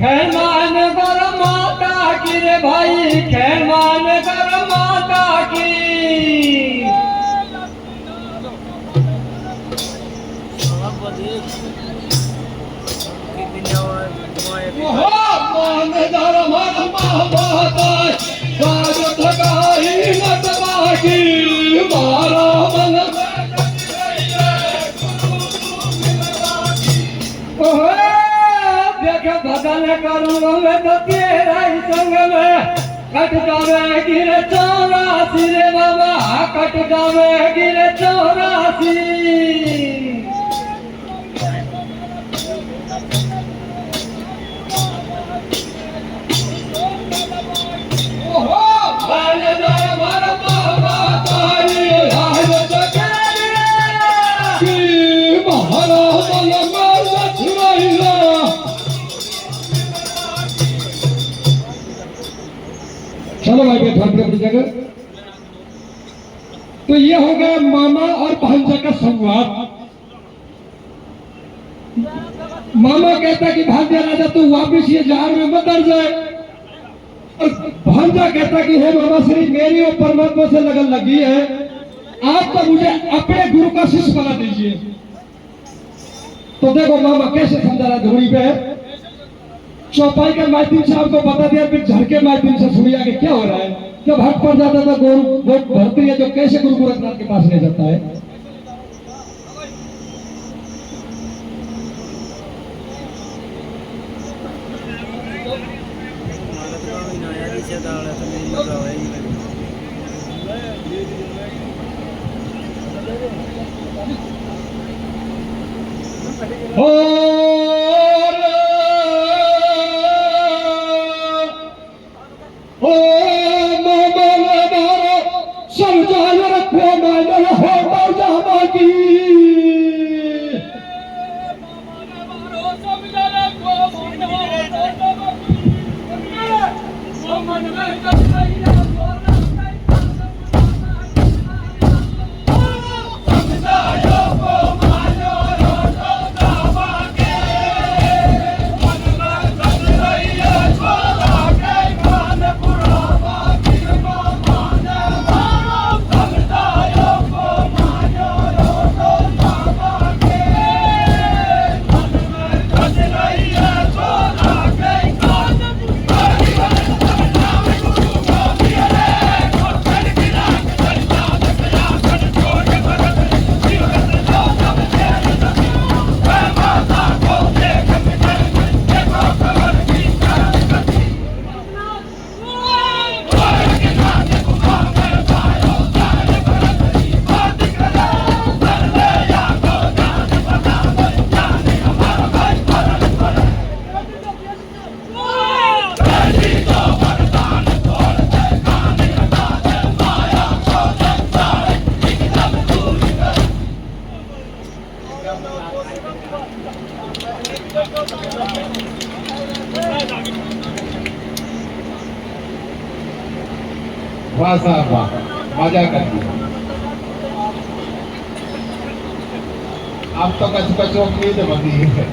खेमान कर माता की रे भाई, खेमान कर माता की। मान धर्म माता काज थकाई मत बाकी, मारा मन देख भजन करूँ मैं तो तेरा ही संग में। कट जावे गिरे 84 रे बाबा, कट जावे गिरे 84। चलो भाई बैठो अपनी जगह। तो ये हो गया मामा और भांजा का संवाद। मामा कहता कि भांजा राजा तू वापिस ये जहार में मत डर जाए, और भांजा कहता कि हे मामा श्री मेरी और परमात्मा से लगन लगी है, आप तो मुझे अपने गुरु का शिष्य बना दीजिए। तो देखो मामा कैसे समझा रहा धुरी पे। चौपाई के माध्यम से आपको बता दिया, फिर झड़के माध्यम से सुनिया कि क्या हो रहा है। जब हट पड़ जाता था वो भर्ती है जो कैसे गुरु गोरखनाथ के पास ले जाता है। वाह साहब वाह, मजा कर दिया। आप तो कच उम्मीद बनी है।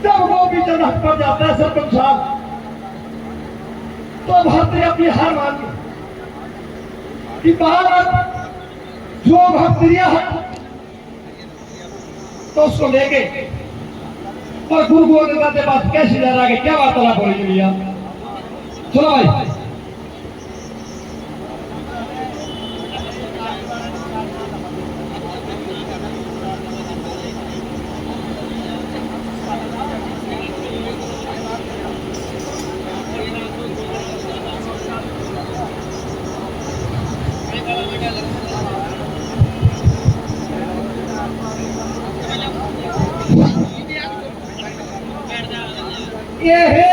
जब वो भी जनक पर जाता है सरपंच साहब, तो भारतीय अपनी हार मान ली कि भारत जो भक्तियां है तो उसको लेके और गुरु गोरखनाथ के पास कैसे जा रहा है, क्या वार्तालाप हो रही है। चलो भाई ये है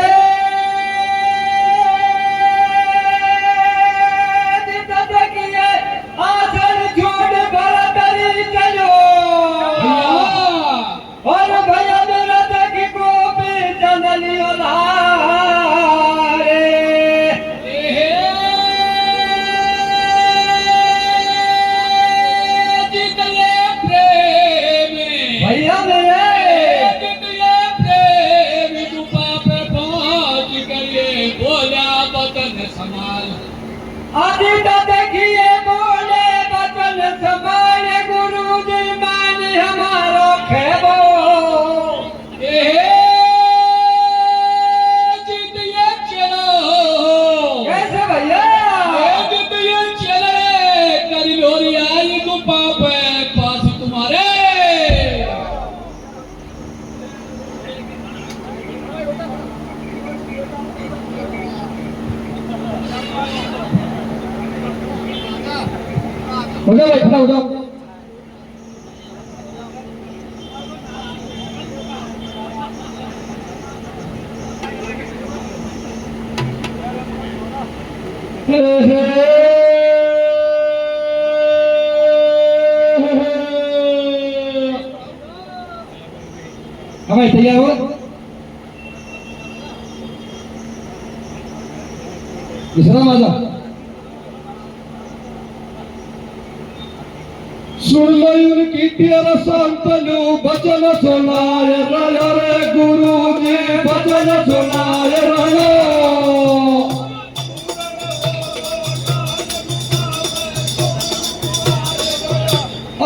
हो जाओ भाई, खड़ा हो जाओ। हाँ भाई, तैयार हो? विश्राम आजा। सुन लो उनकी तेरा संतनु बचन सुनाए राया रे गुरु जी बचन सुनाए राया।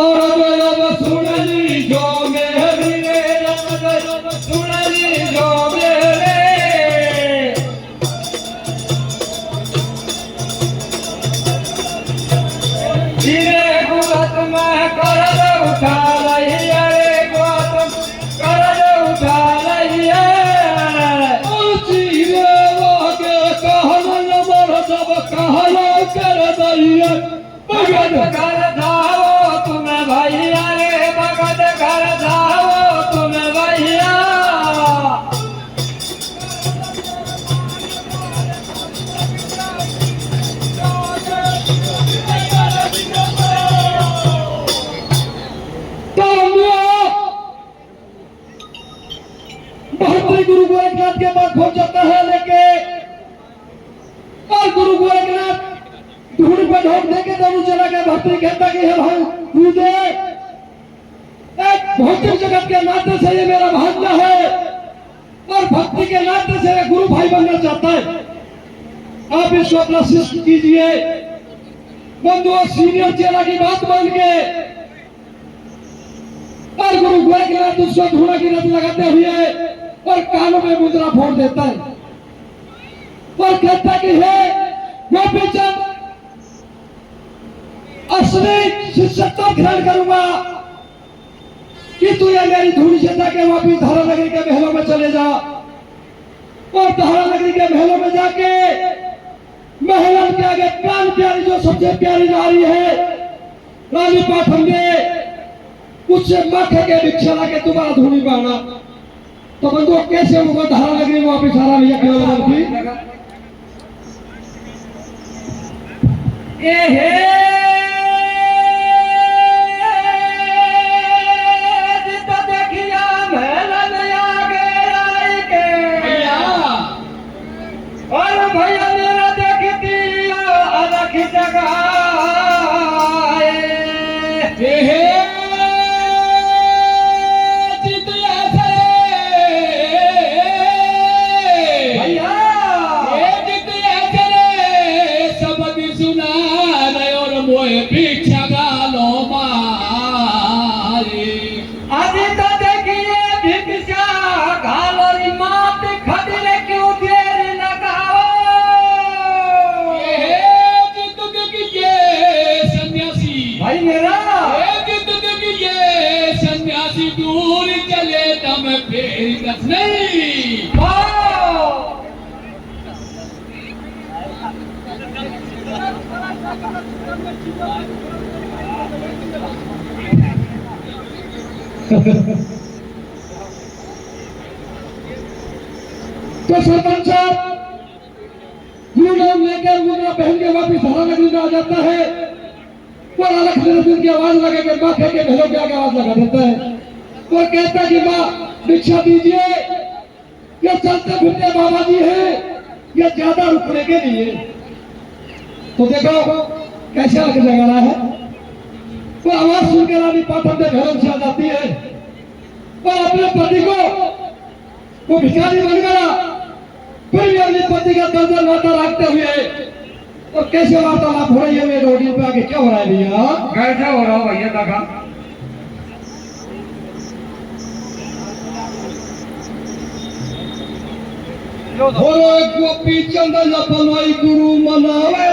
और जब सुनली जो मेरी रे जब सुनली जो मेरे धीरे गुलत में कर उठा रही है गुलत कर उठा रही है। धीरे वागे कहना मर जब कहना कर दही है भगत कर जाओ तुम्हें भैया रे भगत कर जाओ तुम्हें भैया। बहुत गुरु गोरखनाथ के बाद पहुंच जाता है लेके और गुरु गोरखनाथ धूल पर ढोक देके दोनों चला गया। भक्ति कहता कि हे भाई गुरुदेव, एक भौतिक जगत के नाते से ये मेरा भाग्य है और भक्ति के नाते से ये गुरु भाई बनना चाहता है। आप इसको अपना शिष्य कीजिए। बंधुओं, सीनियर चेला की बात मान के और गुरु गोरखनाथ उसको धूड़ा की रत लगाते हुए और कानों में मुद्रा फोड़ देता है और कहता कि हे गोपीचंद, असली शिष्यत्व ग्रहण करूंगा कि तू ये मेरी धूल से जाके वापिस धारा नगरी के महलों में चले जा और धारा नगरी के महलों में जाके महलों के आगे प्राण प्यारी जो सबसे प्यारी नारी है रानी पाठंगे उससे माथे के भिक्षा लाके तुम्हारा धूनी पाना। तो बंधुओं, कैसे उनको धारा नगरी में वापिस आ रहा है और भैया मेरा देखती अलग जगह नहीं। तो सरपंच साहब गुरु नाम लेकर मुद्रा पहन के वापिस धारा नगरी में आ जाता है और अलग की आवाज लगा के माथे के महलों के आगे आवाज लगा देता है और कहता कि माँ भिक्षा दीजिए, ये चलते फिरते बाबा जी हैं, ये ज्यादा रुकने के लिए। तो देखो कैसा लग जगा है। वो आवाज सुनकर रानी पाठन घरों से आ जाती है और अपने पति को वो भिखारी बन गया फिर भी अपने पति का दर्जन नाता रखते हुए और कैसे वार्तालाप हो रही है मेरे रोडी पे आगे क्या हो रहा है भैया? कैसे हो रहा हो भैया दादा? गोपी चंद अपनाई गुरु मनावे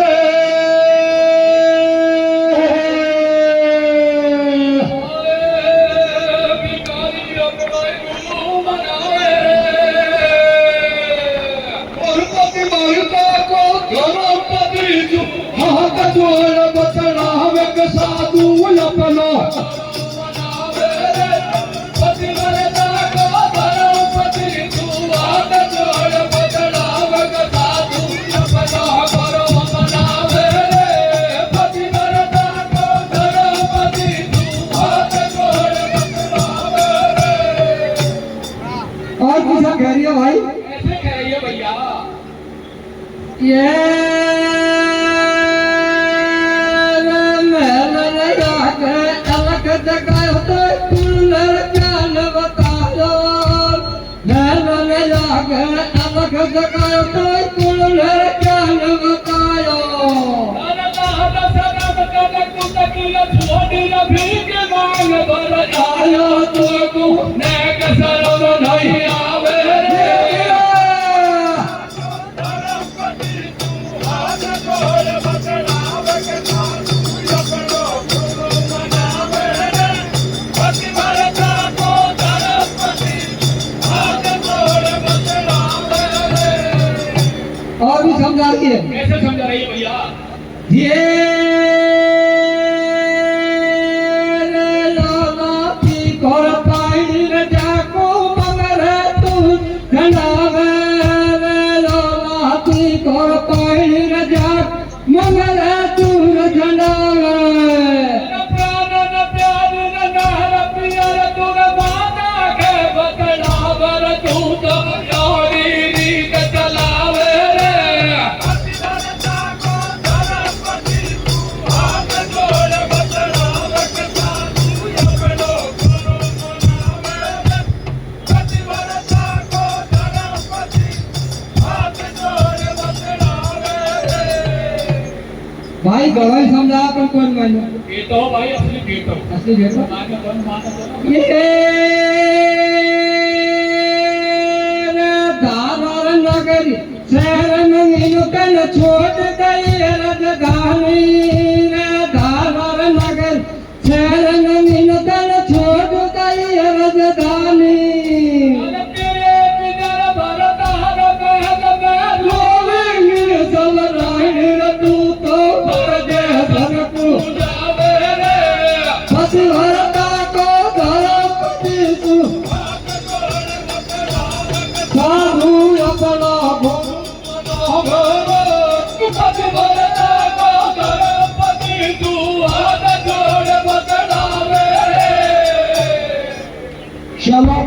और पति माता को धर्म पति जो हाथ जोड़ बचना हमें के साधु अपनो और कुछ कह रही है भाई? ऐसे कह रही है भैया। ये अलग जगह होते कुल ज्ञान बताओ, मैंने जाके अलग जगह होते कुल ज्ञान बताओ। आयो तो नेक सरव नहीं आवे और भी समझा रही है। कैसे समझा रही है भैया? ये लाला की कोरपाई रे जाको मगर तू घनावे लाला की कोरपाई रे जाक मगर तू घनावे प्राण न प्यार न नहर पियर तू न माता के बतलावर तू तो यारी रीत चलावे रे। भाई गवाही समझा अपन कौन मानो? ये तो भाई असली गीत हो। असली देखो आगे कौन माता बोलो? ये धार नगरी शहर में मिलकर छोड़ गई राजधानी रे धार नगर शहर में मिलकर छोड़ गई राजधानी तेरे बिना भरत हर महल में लोगे सब राहिण तू तो परदेश को जावे रे। पति भरता को धरपति तू साधु अपना पति भरता को धरपति तू हाथ जोड़ बतलावे रे। चलो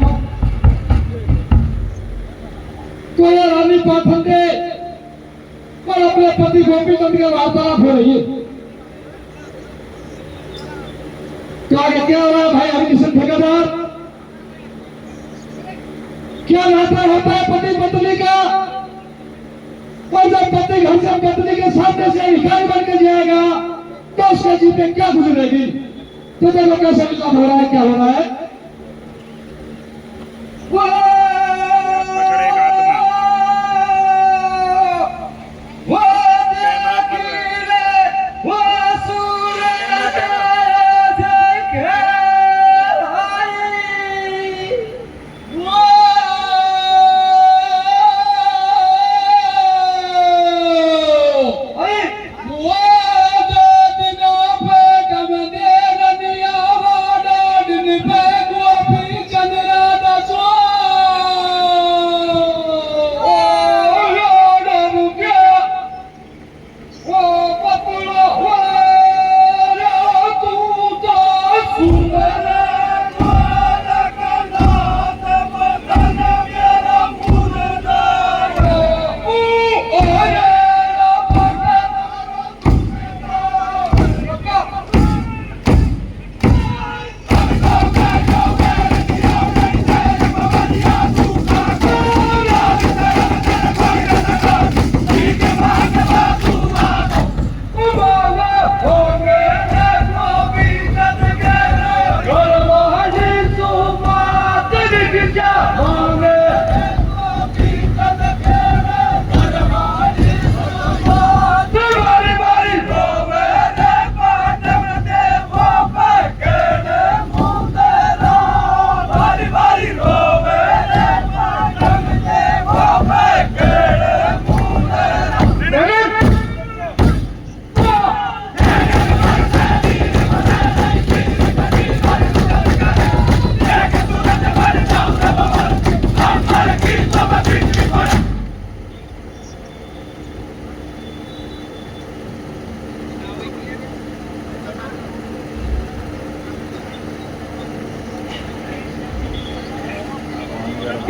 तो ये रानी पाखंडे और अपने पति गोपी चंद के वार्तालाप हो रही है। तो आगे क्या हो रहा है भाई हरिकिशन ठेकेदार? क्या नाता होता है पति पत्नी का? और जब पति घर से पत्नी के सामने से भिखारी बन के जाएगा तो उसके जीवन में क्या गुजरेगी? तो देखो कैसे विचार हो रहा है, क्या हो रहा है?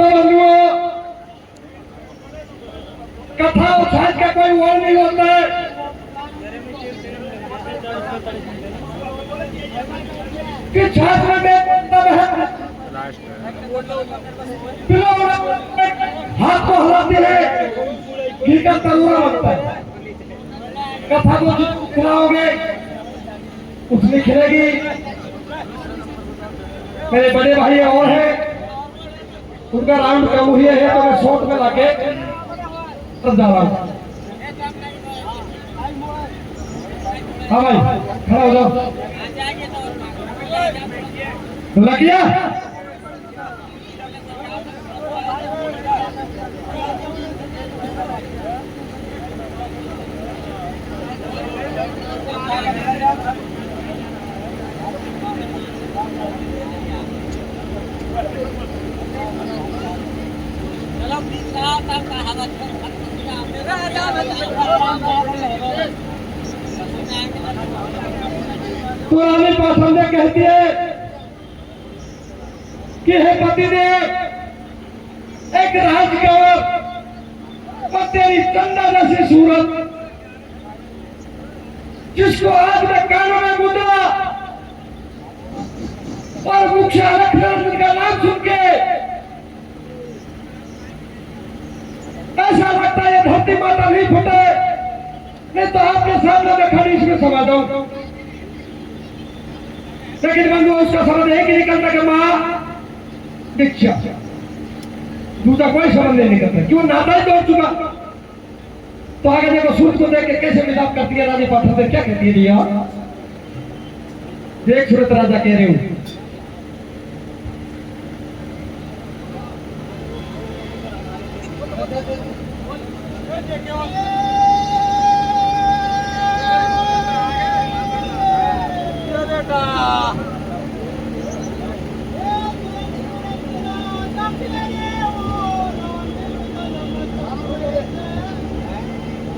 तो बंधुओं, कथा और साज का कोई वो नहीं होता है। कि छात्र में तब है हाथ को हिलाते हैं, घी का तलवा बनता है। कथा को खिलाओगे उसमें खिलेगी। मेरे बड़े भाई और हैं, उनका राउंड कम हुई है तो मैं शॉर्ट में लाके तब जा रहा हूँ। हाँ भाई खड़ा हो जाओ। लग गया पुरानी पाखंडे कहती है कि हे पतिदेव, एक राजकुमार और तेरी चंदा जैसी सूरत, जिसको आज मैं कानों में मुद्रा और मुख्य अक्षर का नाम सुन के ऐसा लगता है धरती माता नहीं फटे, नहीं तो आपके सामने मैं खड़ी इसमें समा जाऊं। लेकिन बंधु उसका समझ एक ही निकलता कि मां दीक्षा, दूसरा कोई समझ नहीं निकलता। क्यों नाता ही तोड़ चुका। तो आगे देखो सूरज को देख के कैसे मिलाप करती है रानी पाठक, क्या कहती है दिया देख सूरत राजा कह रहे हो।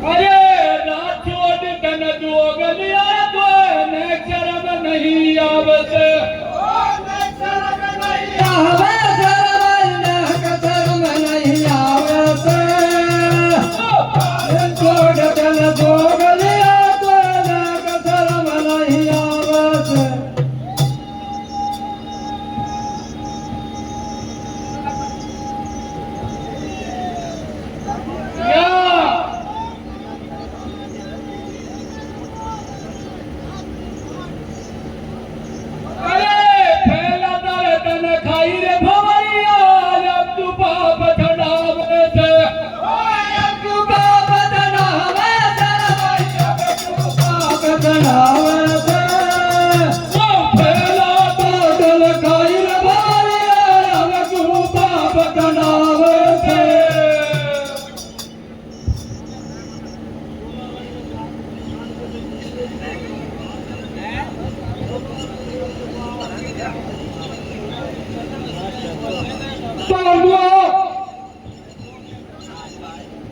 अरे राठौड़ तन जोगलिया तो ने शर्म नहीं आवसे, शर्म नहीं आवे, शर्म नहीं आवसे। जोड़ तन जोगलिया तो ने शर्म नहीं आवसे।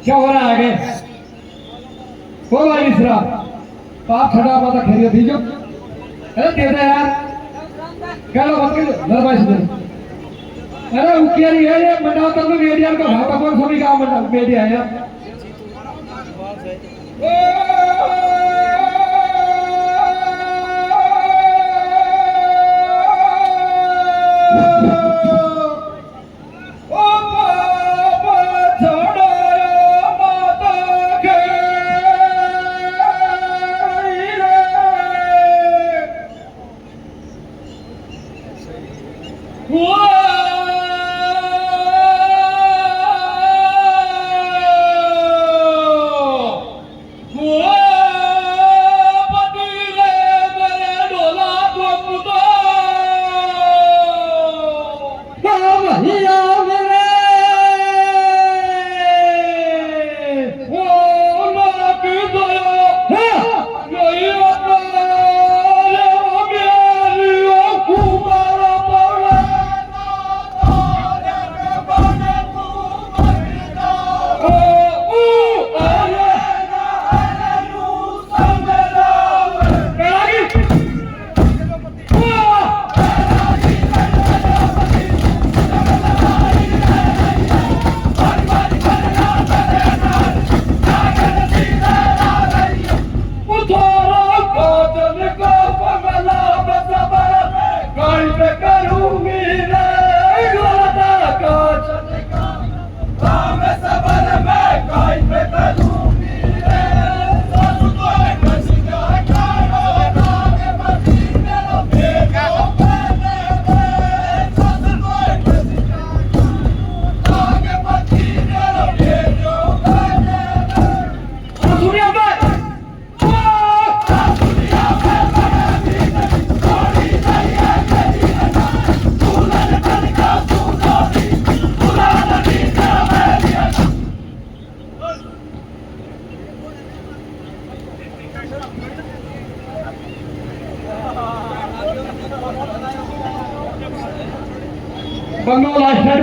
क्या हो रहा है आगे? हो भाई मिश्रा, पाप छड़ा पाता खेलिए दीजो। अरे दे दे यार, क्या लो बात कर लड़ भाई से। अरे उकियारी है ये मंडाव तक में मीडिया का घाटा कौन सभी का मंडाव मीडिया है यार। Whoa!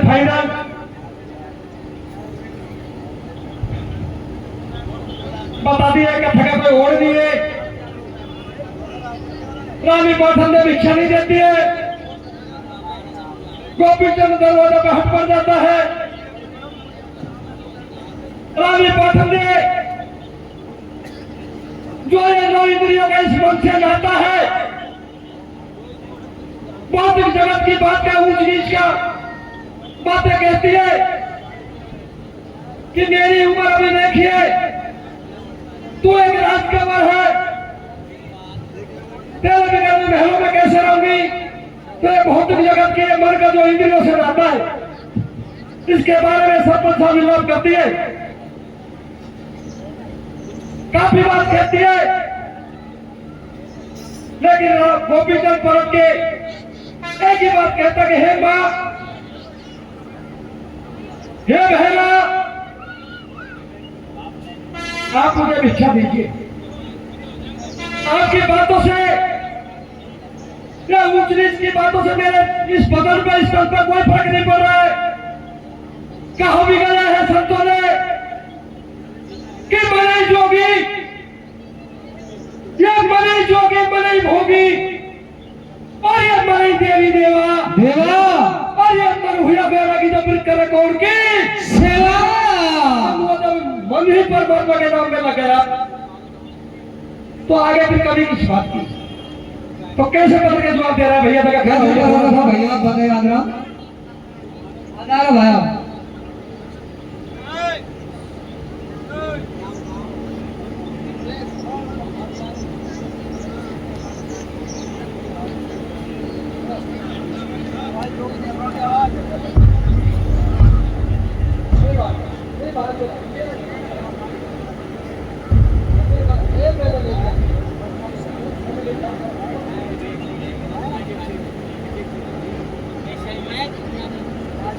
फाइनल बता दिए कथा पे ओढ़ दिए। रानी पाठन ने भिक्षा नहीं देती है। गोपीचंद दरवाजा पे हट पड़ जाता है। रानी पाठन ने जो ये 9 इंद्रियों का इस मन से लाता है, भौतिक जगत की बात का ऊंच नीच का बातें कहती है कि मेरी उम्र अभी देखी है, तू एक राजकुमार है, तेरे बिगड़ में महलों में कैसे रहूंगी। तेरे भौतिक जगत के मन का जो इंद्रियों से रहता है, इसके बारे में सरपंच विलाप करती है, काफी बात कहती है। लेकिन गोपीचंद परत के एक ही बात कहता कि हे मां, हे बहना, आप मुझे भिक्षा दीजिए। आपकी बातों से या ऊंच नीच की बातों से मेरे इस बदन पर, इस तन पर कोई फर्क नहीं पड़ रहा है। कहा भी गया है संतों ने कि मने जोगी, ये मने जोगी मने भोगी, और ये मने देवी देवा देवा, और ये मन हुआ बेरा की जब करे कौन की सेवा। मन ही परमात्मा के नाम में लग गया तो आगे फिर कभी किस बात की, तो कैसे बदल के जवाब दे रहा है भैया? भैया बदल आंध्रा भैया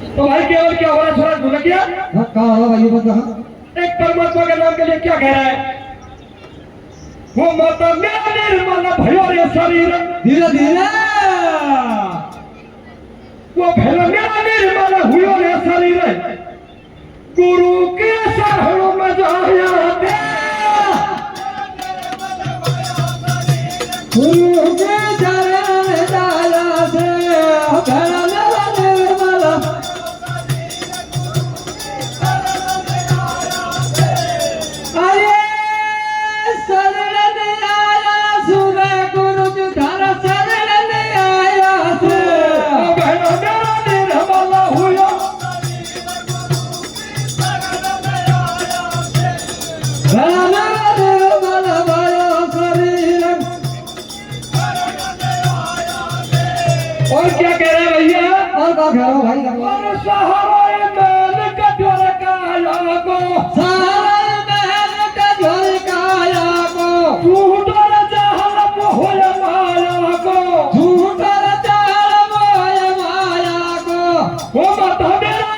तो भाई केवल क्या हो रहा है? थोड़ा भूल गया कहा हो भाई बता। एक परमात्मा के नाम के लिए क्या कह रहा है? वो माता मेरा निर्मल भयो रे शरीर, धीरे धीरे वो भैया मेरा निर्मल हुयो रे शरीर, गुरु के शरणों में जाया दे, गुरु के शरण में जाया से भैया मेरा निर्मल, अरे शरण में आया सुबह गुरु की धारा, शरण में आया से भैया मेरा निर्मल हुयो, भैया मेरा निर्मल भयो शरीर। और क्या कह रहे हैं भैया? और का कह रहा हूँ भाई? और सहारे मेल कटोर काया को, सारे महल का झोल काया को, झूठोर जहल होय माया को, झूठर चाल मोय माया को, वो माता मेरा,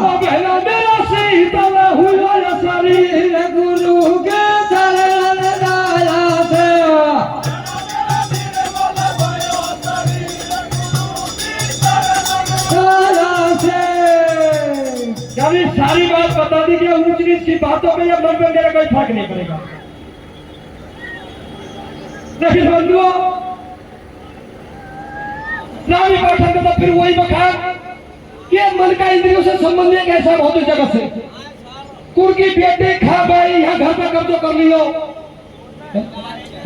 वो बहना मेरा शीतल हुआ शरीर, गुरु के शरण जाया से जाया से। यानी सारी बात बता दी कि ऊंच नीच की बातों में या मन में मेरा कोई फर्क नहीं पड़ेगा। लेकिन बंधुओं, रानी पाठन का तो फिर वही बखान कि मन का इंद्रियों से संबंध एक ऐसा भौतिक जगत से, कुर्की बेटे खा गए, यहाँ घर पे कब्जो कर लियो,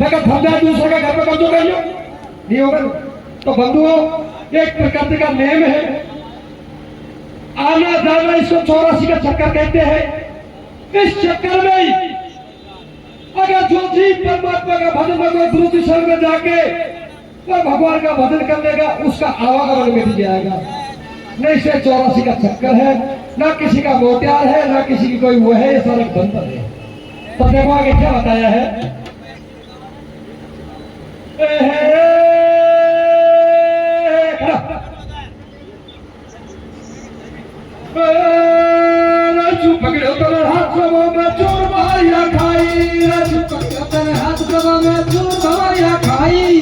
धंधा दूसरे का घर पे कब्जो कर लियो, नहीं होगा। तो बंधुओं, एक प्रकृति का नियम है, आना जाना, इसको 84 का चक्कर कहते हैं। इस चक्कर में अगर जो जीव परमात्मा का भजन में कोई ध्रुव दिशा में जाके और भगवान का भजन कर लेगा, उसका आवागमन मिट जाएगा। नहीं से 84 का चक्कर है, ना किसी का मोत्यार है, ना किसी की कोई वो है, ये सारा बंधन है। तो देखो आगे क्या बताया है। रज्जू पकड़ो तो हाथ में चोर मारिया खाई, रज्जू पकड़ो तो हाथ में चोर मारिया खाई।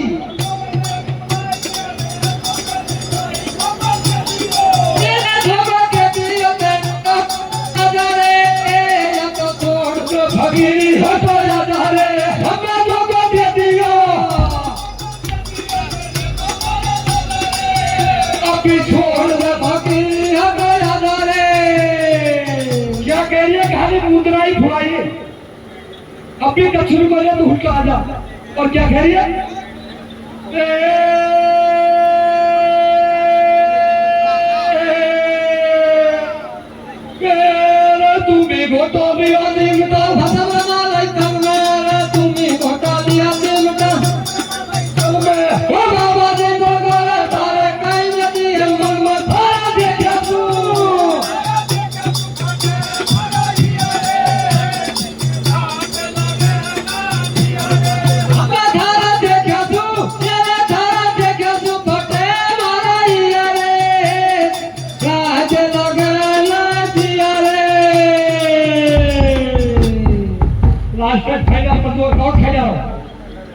अभी तक शुरू कर तो उठ के आ जा। और क्या कह रही है? तुम्हें घोटो दिया दिमटा भगवाना लइकम मेरे तुम्हें घोटा दिया दिमटा तुम्हें हो बाबा दे गोगोले तारे कई नदी मन में थारा देखा तू अबे थारा देखा तू तेरे थारा देखा तू फटे मारा हिया रे राज लगना दिया रे लास्ट में खेला पर दो और खेला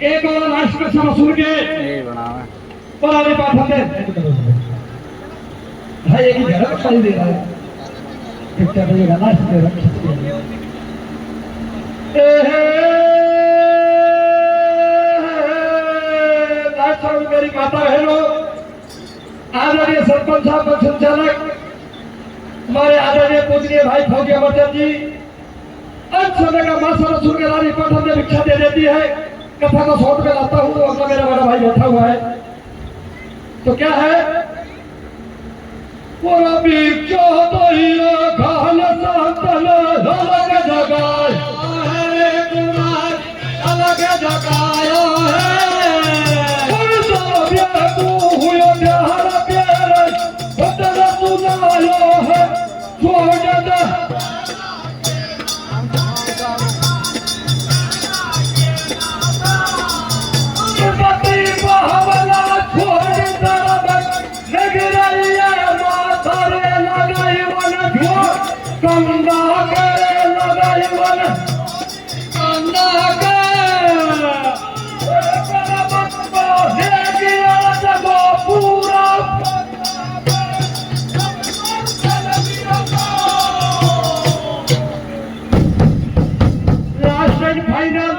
एक और लास्ट में सब सुन के यही बनावे पर आने पास हम दे भाई एक ही घर पर दे रहा है पिक्चर में ये लास्ट में रख लास्ट में मेरी माता बहनों आदरणीय सरपंच साहब और संचालक हमारे आदरणीय पूजनीय भाई फौजी अमरचंद जी अंत समय का मां सरस्वती के रानी पठन में भिक्षा दे देती है। कथा को शॉर्ट में लाता हूँ। अपना मेरा बड़ा भाई बैठा हुआ है तो क्या है पूरा वीर चाहता ही खान संतन अलग जगाए कुमार अलग जगाया है तू हुआ प्यार प्यार बदल सुनायो है छोड़ दे फाइनल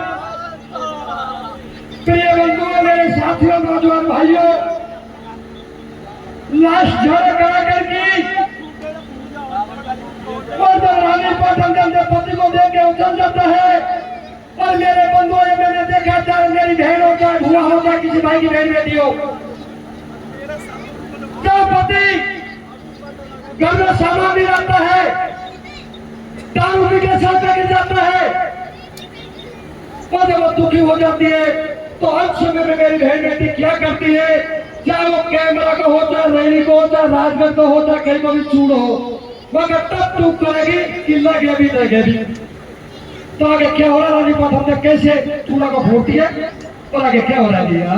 प्रिय बंधुओं मेरे साथियों नौजवान भाइयों लास्ट झड़ कराकर की रानी पठन जब पति को देख के उछल जाता है। और मेरे बंधुओं ने मैंने देखा चाहे मेरी बहन हो चाहे भुआ हो चाहे किसी भाई की बहन बेटी हो जब पति घर में सामान भी रहता है दारू पी के साथ गिर जाता है और जब वो दुखी हो जाती है तो अंत समय में मेरी बहन बेटी क्या करती है चाहे वो कैमरा का हो चाहे रैली को हो चाहे राजगढ़ का हो चाहे कहीं को भी चूड़ हो मगर तब चूक करेगी कि लगे भी लगे भी। तो आगे क्या हो रहा है रानी पठन ने कैसे चूड़ा को फोड़ती है और आगे क्या हो रहा है भैया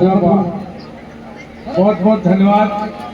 बहुत बहुत धन्यवाद।